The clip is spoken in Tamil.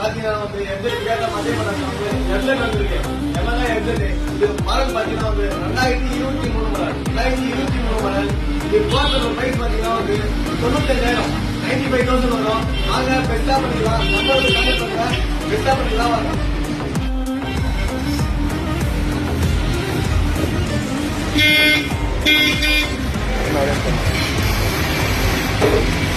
பாத்தீங்கன்னா வந்து எட்ஜெட் கேட்ட மத்திய வந்து எட்ஜெட் வந்திருக்கு. எம்எல்ஏ எட்ஜெட் இது மாடல் பாத்தீங்கன்னா வந்து 2023 மாடல். 2023 மாடல். இது போர்ட்டல் பிரைஸ் பாத்தீங்கன்னா வந்து 95,000 95,000 வரும். நாங்க பெஸ்டா பண்ணிக்கலாம். நம்மளுக்கு கம்மி பண்ணுங்க. பெஸ்டா பண்ணிக்கலாம் வாங்க. Thank you.